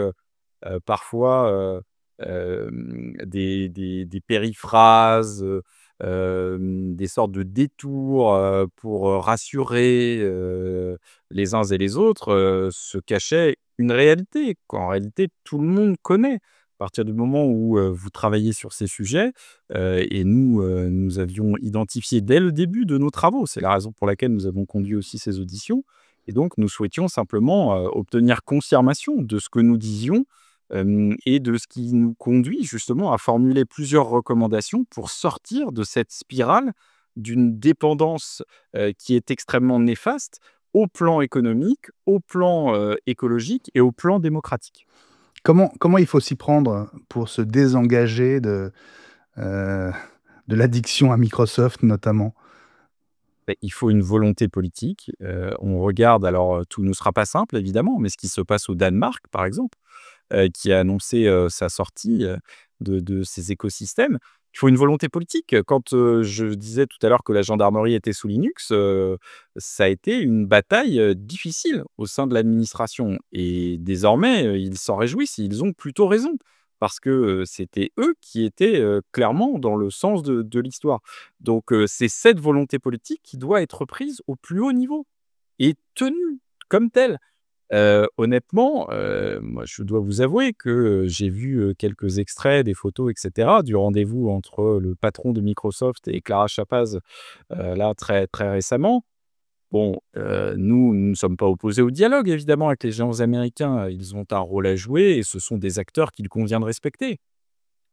parfois, des périphrases, des sortes de détours, pour, rassurer, les uns et les autres, se cachait une réalité qu'en réalité tout le monde connaît. À partir du moment où, vous travaillez sur ces sujets, et nous, nous avions identifié dès le début de nos travaux, c'est la raison pour laquelle nous avons conduit aussi ces auditions et donc nous souhaitions simplement, obtenir confirmation de ce que nous disions, et de ce qui nous conduit justement à formuler plusieurs recommandations pour sortir de cette spirale d'une dépendance, qui est extrêmement néfaste au plan économique, au plan, écologique et au plan démocratique. Comment il faut s'y prendre pour se désengager heu, de l'addiction à Microsoft notamment? Beh, il faut une volonté politique, on regarde alors, tout ne sera pas simple évidemment, mais ce qui se passe au Danemark par exemple, qui a annoncé, sa sortie, de ces écosystèmes. Il faut une volonté politique. Quand, je disais tout à l'heure que la gendarmerie était sous Linux, ça a été une bataille, difficile au sein de l'administration et désormais, ils s'en réjouissent et ils ont plutôt raison. Parce que, c'était eux qui étaient, clairement dans le sens de l'histoire. Donc, c'est cette volonté politique qui doit être prise au plus haut niveau et tenue comme telle. Honnêtement, moi, je dois vous avouer que, j'ai vu, quelques extraits, des photos et cetera, du rendez-vous entre le patron de Microsoft et Clara Chapaz, là, très, très récemment. Bon, nous ne sommes pas opposés au dialogue, évidemment, avec les géants américains. Ils ont un rôle à jouer et ce sont des acteurs qu'il convient de respecter.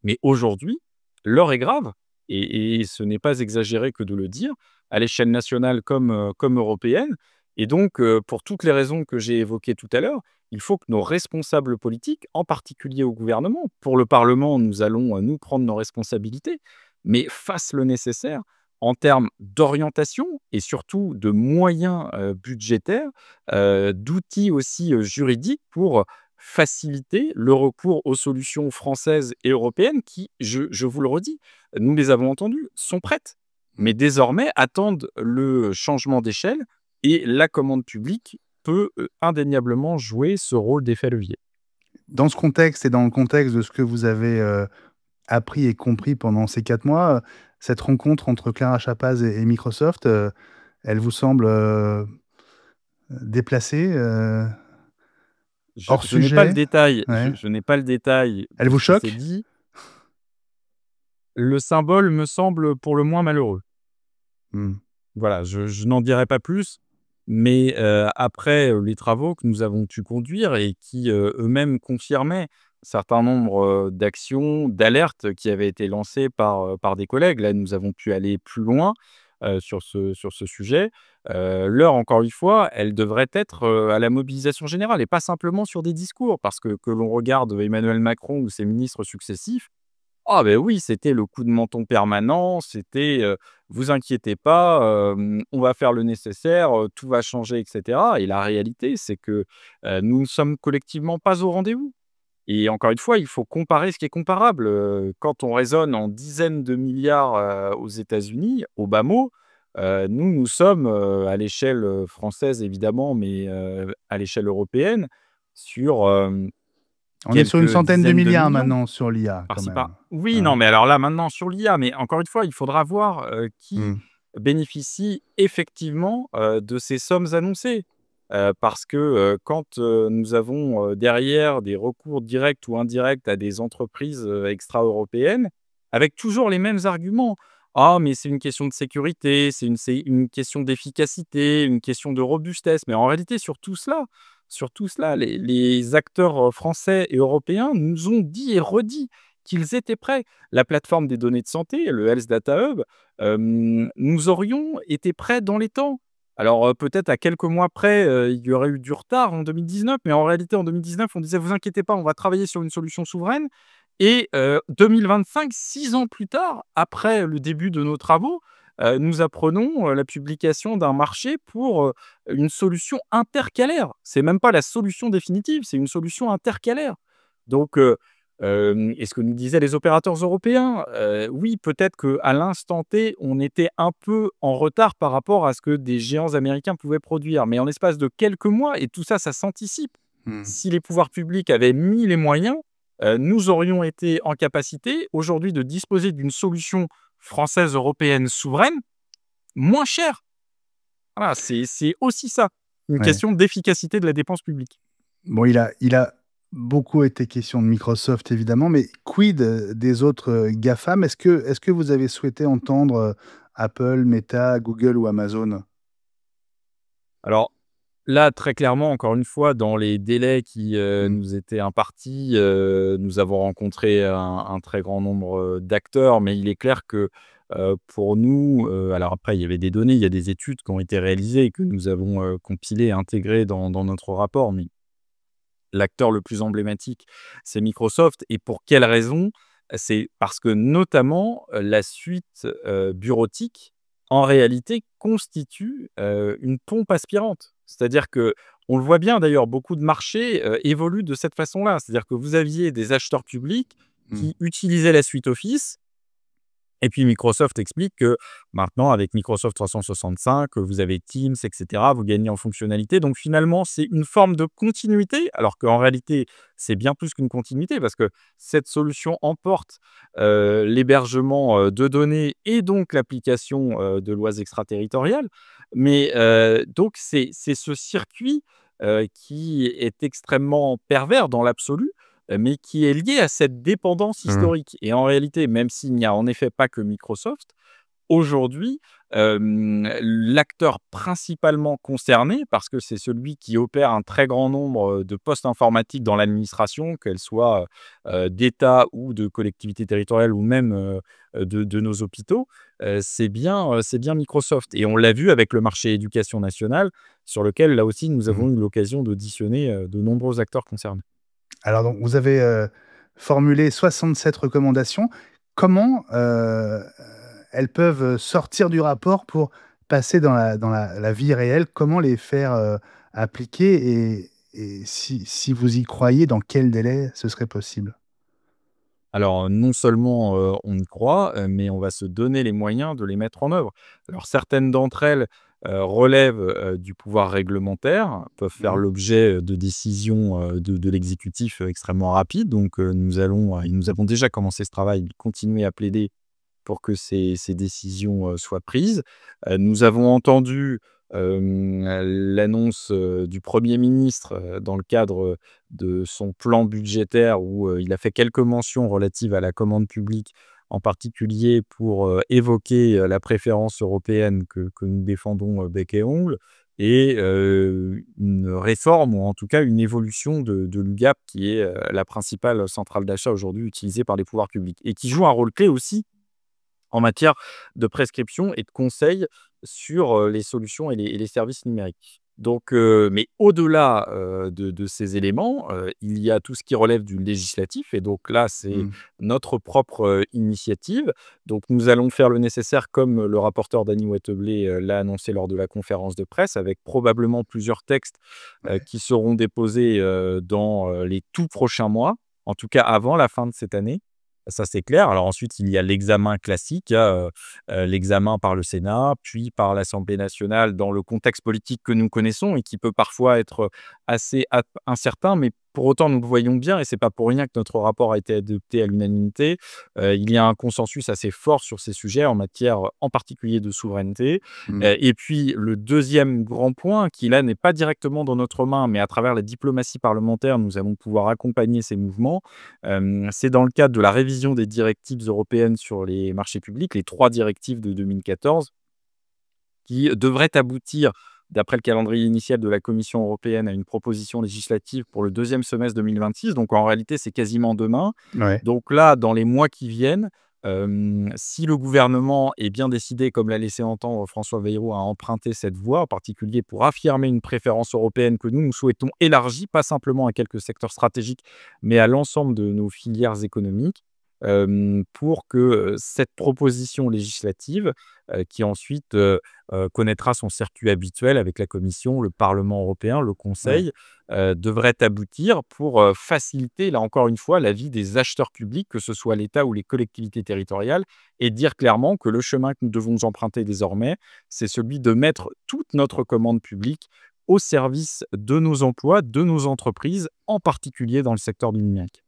Mais aujourd'hui, l'heure est grave et ce n'est pas exagéré que de le dire, à l'échelle nationale comme européenne et donc pour toutes les raisons que j'ai évoquées tout à l'heure, il faut que nos responsables politiques, en particulier au gouvernement, pour le Parlement, nous allons, nous, prendre nos responsabilités, mais fassent le nécessaire en termes d'orientation et surtout de moyens, budgétaires, d'outils aussi, juridiques pour faciliter le recours aux solutions françaises et européennes qui, je vous le redis, nous les avons entendues, sont prêtes. Mais désormais attendent le changement d'échelle et la commande publique peut, indéniablement jouer ce rôle d'effet levier. Dans ce contexte et dans le contexte de ce que vous avez, appris et compris pendant ces 4 mois, cette rencontre entre Clara Chapaz et Microsoft, elle vous semble, déplacée, hors Je n'ai pas le sujet? détail, Ouais. je n'ai pas le détail Elle de vous ce qui s'est choque? dit. Le symbole me semble pour le moins malheureux. Mmh. Voilà, je n'en dirai pas plus, mais après, les travaux que nous avons pu conduire et qui, eux-mêmes confirmaient un certain nombre, d'actions, d'alertes qui avaient été lancées par des collègues. Là, nous avons pu aller plus loin, sur ce sujet. L'heure, encore une fois, elle devrait être, à la mobilisation générale et pas simplement sur des discours. Parce que l'on regarde Emmanuel Macron ou ses ministres successifs, ah ben oui, c'était le coup de menton permanent, c'était, «Vous inquiétez pas, on va faire le nécessaire, tout va changer» et cetera et la réalité, c'est que, nous ne sommes collectivement pas au rendez-vous. Et encore une fois, il faut comparer ce qui est comparable. Quand on raisonne en dizaines de milliards aux États-Unis, au bas mot, nous sommes à l'échelle française évidemment, mais à l'échelle européenne, sur On est sur une quelques centaine de dizaines de milliards millions. maintenant sur l'IA quand Par-ci par même. Oui, Ouais. non, mais alors là, maintenant sur l'IA, mais encore une fois, il faudra voir, qui Mmh. bénéficie effectivement, de ces sommes annoncées. Parce que, quand, nous avons, derrière des recours directs ou indirects à des entreprises, extra-européennes, avec toujours les mêmes arguments: «Ah mais c'est une question de sécurité, c'est une question d'efficacité, une question de robustesse». Mais en réalité, sur tout cela, les acteurs, français et européens nous ont dit et redit qu'ils étaient prêts. La plateforme des données de santé, le Health Data Hub, nous aurions été prêts dans les temps. Alors, peut-être à quelques mois près, il y aurait eu du retard en 2019, mais en réalité en 2019, on disait: «Vous inquiétez pas, on va travailler sur une solution souveraine» et 2025, 6 ans plus tard, après le début de nos travaux, nous apprenons, la publication d'un marché pour, une solution intercalaire. C'est même pas la solution définitive, c'est une solution intercalaire. Donc, et ce que nous disaient les opérateurs européens, oui, peut-être qu'à l'instant T, on était un peu en retard par rapport à ce que des géants américains pouvaient produire. Mais en l'espace de quelques mois, et tout ça, ça s'anticipe. Mmh. Si les pouvoirs publics avaient mis les moyens, nous aurions été en capacité aujourd'hui de disposer d'une solution française, européenne, souveraine, moins chère. Voilà, c'est aussi ça, une Ouais. question d'efficacité de la dépense publique. Bon, il a beaucoup été question de Microsoft évidemment, mais quid, des autres, GAFAM? Est-ce que vous avez souhaité entendre, Apple, Meta, Google ou Amazon? Alors là, très clairement, encore une fois, dans les délais qui, Mmh. nous étaient impartis, nous avons rencontré un très grand nombre, d'acteurs, mais il est clair que, pour nous, alors après il y avait des données, il y a des études qui ont été réalisées et que nous avons, compilées et intégrées dans notre rapport, mais l'acteur le plus emblématique, c'est Microsoft. Et pour quelle raison? C'est parce que notamment, la suite, bureautique, en réalité, constitue, une pompe aspirante. C'est-à-dire que on le voit bien d'ailleurs, beaucoup de marchés, évoluent de cette façon-là. C'est-à-dire que vous aviez des acheteurs publics Mmh. qui utilisaient la suite Office, et puis Microsoft explique que maintenant, avec Microsoft 365, vous avez Teams, et cetera, vous gagnez en fonctionnalité. Donc finalement, c'est une forme de continuité, alors qu'en réalité, c'est bien plus qu'une continuité, parce que cette solution emporte l'hébergement de données et donc l'application de lois extraterritoriales. Mais donc, c'est ce circuit qui est extrêmement pervers dans l'absolu, mais qui est lié à cette dépendance Mmh. historique. Et en réalité, même s'il n'y a en effet pas que Microsoft, aujourd'hui, l'acteur principalement concerné, parce que c'est celui qui opère un très grand nombre de postes informatiques dans l'administration, qu'elles soient d'État ou de collectivités territoriales ou même de nos hôpitaux, c'est bien Microsoft. Et on l'a vu avec le marché éducation nationale, sur lequel, là aussi, nous Mmh. avons eu l'occasion d'auditionner de nombreux acteurs concernés. Alors donc vous avez, formulé 67 recommandations. Comment, elles peuvent sortir du rapport pour passer dans la vie réelle? Comment les faire, appliquer et si vous y croyez, dans quel délai ce serait possible? Alors, non seulement, on y croit, mais on va se donner les moyens de les mettre en œuvre. Alors certaines d'entre elles, relèvent, du pouvoir réglementaire, peuvent faire Mmh. l'objet, de décisions, de l'exécutif, extrêmement rapides. Donc, nous avons déjà commencé ce travail, continuer à plaider pour que ces décisions, soient prises. Nous avons entendu, l'annonce, du Premier ministre, dans le cadre, de son plan budgétaire où, il a fait quelques mentions relatives à la commande publique, en particulier pour, évoquer, la préférence européenne que nous défendons, bec et ongles, et une réforme ou en tout cas une évolution de l'UGAP qui est, la principale centrale d'achat aujourd'hui utilisée par les pouvoirs publics et qui joue un rôle clé aussi en matière de prescription et de conseil sur, les solutions et les services numériques. Donc, mais au-delà, de ces éléments, il y a tout ce qui relève du législatif et donc là, c'est Mmh. notre propre, initiative. Donc nous allons faire le nécessaire comme le rapporteur Dany Wattebled, l'a annoncé lors de la conférence de presse, avec probablement plusieurs textes, Ouais. qui seront déposés, dans, les tout prochains mois. en tout cas avant la fin de cette année. Ça, c'est clair. Alors ensuite, il y a l'examen classique, l'examen par le Sénat, puis par l'Assemblée nationale dans le contexte politique que nous connaissons et qui peut parfois être assez incertain, mais pour autant, nous le voyons bien et c'est pas pour rien que notre rapport a été adopté à l'unanimité. Il y a un consensus assez fort sur ces sujets en matière, en particulier de souveraineté. Et puis le deuxième grand point qui là n'est pas directement dans notre main, mais à travers la diplomatie parlementaire, nous allons pouvoir accompagner ces mouvements. C'est dans le cadre de la révision des directives européennes sur les marchés publics, les 3 directives de 2014, qui devraient aboutir, d'après le calendrier initial de la Commission européenne, à une proposition législative pour le 2e semestre 2026. Donc en réalité, c'est quasiment demain. Ouais. Donc là, dans les mois qui viennent, si le gouvernement est bien décidé, comme l'a laissé entendre François Bayrou, à emprunter cette voie, en particulier pour affirmer une préférence européenne que nous souhaitons élargie, pas simplement à quelques secteurs stratégiques, mais à l'ensemble de nos filières économiques, pour que cette proposition législative, qui ensuite connaîtra son circuit habituel avec la Commission, le Parlement européen, le Conseil, devrait aboutir pour faciliter, là encore une fois, la vie des acheteurs publics, que ce soit l'État ou les collectivités territoriales, et dire clairement que le chemin que nous devons emprunter désormais, c'est celui de mettre toute notre commande publique au service de nos emplois, de nos entreprises, en particulier dans le secteur du numérique.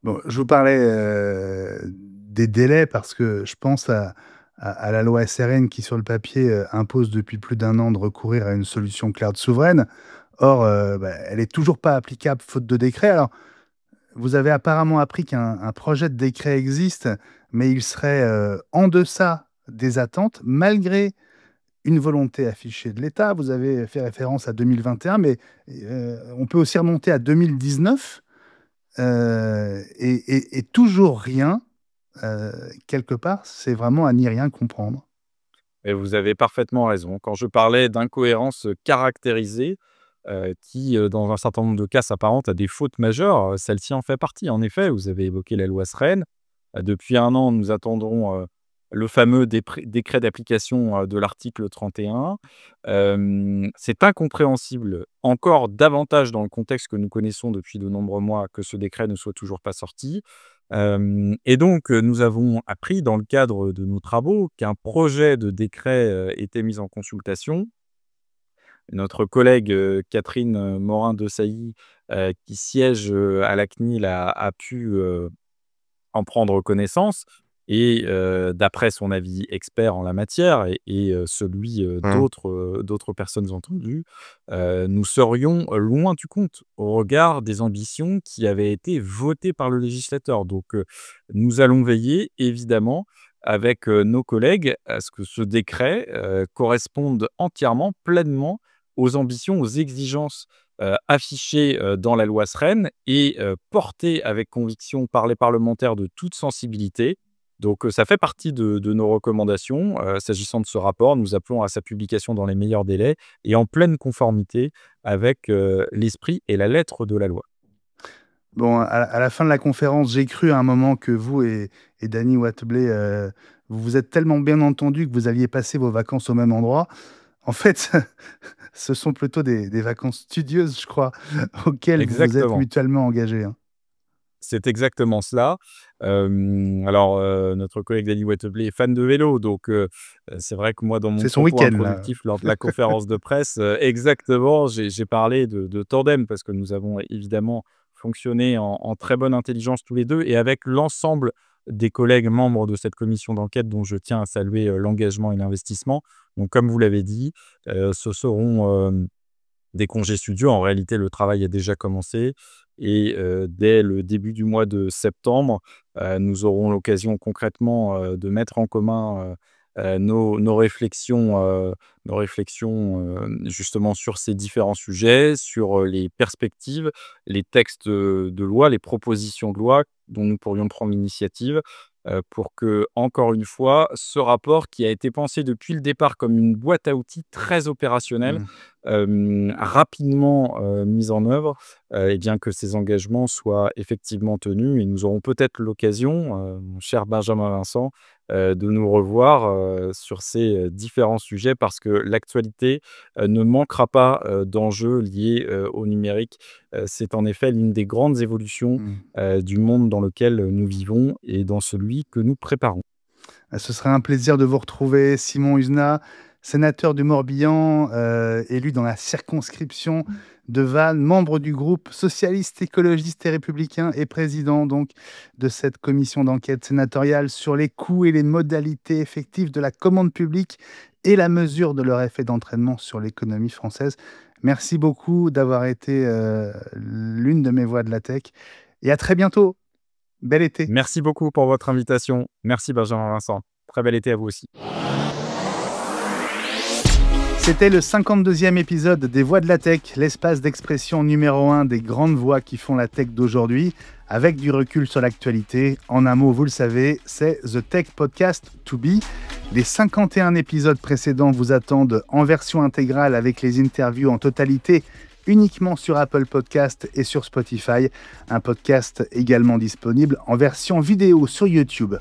Bon, je vous parlais des délais parce que je pense à la loi SRN qui, sur le papier, impose depuis plus d'1 an de recourir à une solution cloud souveraine. Or, elle est toujours pas applicable faute de décret. Alors, vous avez apparemment appris qu'un projet de décret existe, mais il serait en deçà des attentes, malgré une volonté affichée de l'État. Vous avez fait référence à 2021, mais on peut aussi remonter à 2019. Et toujours rien, quelque part, c'est vraiment à n'y rien comprendre. Et vous avez parfaitement raison. Quand je parlais d'incohérence caractérisée, qui, dans un certain nombre de cas, s'apparente à des fautes majeures, celle-ci en fait partie. En effet, vous avez évoqué la loi SREN. Depuis 1 an, nous attendons le fameux décret d'application de l'article 31. C'est incompréhensible, encore davantage dans le contexte que nous connaissons depuis de nombreux mois, que ce décret ne soit toujours pas sorti. Et donc, nous avons appris dans le cadre de nos travaux qu'un projet de décret était mis en consultation. Notre collègue Catherine Morin-Desailly, qui siège à la CNIL, a pu en prendre connaissance. Et d'après son avis expert en la matière et celui d'autres personnes entendues, nous serions loin du compte au regard des ambitions qui avaient été votées par le législateur. Donc, nous allons veiller, évidemment, avec nos collègues, à ce que ce décret corresponde entièrement, pleinement aux ambitions, aux exigences affichées dans la loi SREN et portées avec conviction par les parlementaires de toute sensibilité. Donc, ça fait partie de nos recommandations. S'agissant de ce rapport, nous appelons à sa publication dans les meilleurs délais et en pleine conformité avec l'esprit et la lettre de la loi. Bon, à la fin de la conférence, j'ai cru à un moment que vous et Dany Wattebled, vous vous êtes tellement bien entendus que vous alliez passer vos vacances au même endroit. En fait, ce sont plutôt des vacances studieuses, je crois, auxquelles vous vous êtes Exactement. mutuellement engagés, hein. C'est exactement cela. Alors, notre collègue Dany Wattebled est fan de vélo, donc c'est vrai que moi, dans mon C'est son propos week-end, là. introductif lors de la conférence de presse, exactement, j'ai parlé de tandem parce que nous avons évidemment fonctionné en très bonne intelligence tous les 2 et avec l'ensemble des collègues membres de cette commission d'enquête dont je tiens à saluer l'engagement et l'investissement. Donc comme vous l'avez dit, ce seront des congés studios. En réalité, le travail a déjà commencé et dès le début du mois de septembre, nous aurons l'occasion concrètement de mettre en commun nos réflexions justement sur ces différents sujets, sur les perspectives, les textes de loi, les propositions de loi dont nous pourrions prendre l'initiative pour que, encore une fois, ce rapport qui a été pensé depuis le départ comme une boîte à outils très opérationnelle, rapidement mise en œuvre, et bien que ces engagements soient effectivement tenus. Et nous aurons peut-être l'occasion, mon cher Benjamin Vincent, de nous revoir sur ces différents sujets parce que l'actualité ne manquera pas d'enjeux liés au numérique. C'est en effet l'une des grandes évolutions du monde dans lequel nous vivons et dans celui que nous préparons. Ce serait un plaisir de vous retrouver, Simon Huznat, sénateur du Morbihan, élu dans la circonscription de Vannes, membre du groupe socialiste, écologiste et républicain et président donc de cette commission d'enquête sénatoriale sur les coûts et les modalités effectives de la commande publique et la mesure de leur effet d'entraînement sur l'économie française. Merci beaucoup d'avoir été l'une de mes voix de la tech et à très bientôt. Bel été. Merci beaucoup pour votre invitation. Merci Benjamin Vincent. Très bel été à vous aussi. C'était le 52e épisode des Voix de la Tech, l'espace d'expression numéro 1 des grandes voix qui font la tech d'aujourd'hui, avec du recul sur l'actualité. En un mot, vous le savez, c'est The Tech Podcast to Be. Les 51 épisodes précédents vous attendent en version intégrale avec les interviews en totalité, uniquement sur Apple Podcast et sur Spotify. Un podcast également disponible en version vidéo sur YouTube.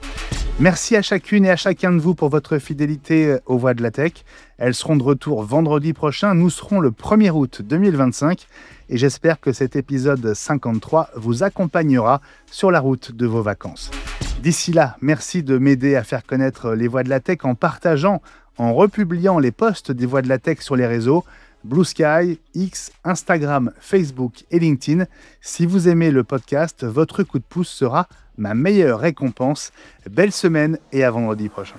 Merci à chacune et à chacun de vous pour votre fidélité aux Voix de la Tech. Elles seront de retour vendredi prochain. Nous serons le 1er août 2025 et j'espère que cet épisode 53 vous accompagnera sur la route de vos vacances. D'ici là, merci de m'aider à faire connaître les Voix de la Tech en partageant, en republiant les posts des Voix de la Tech sur les réseaux Blue Sky, X, Instagram, Facebook et LinkedIn. Si vous aimez le podcast, votre coup de pouce sera ma meilleure récompense. Belle semaine et à vendredi prochain.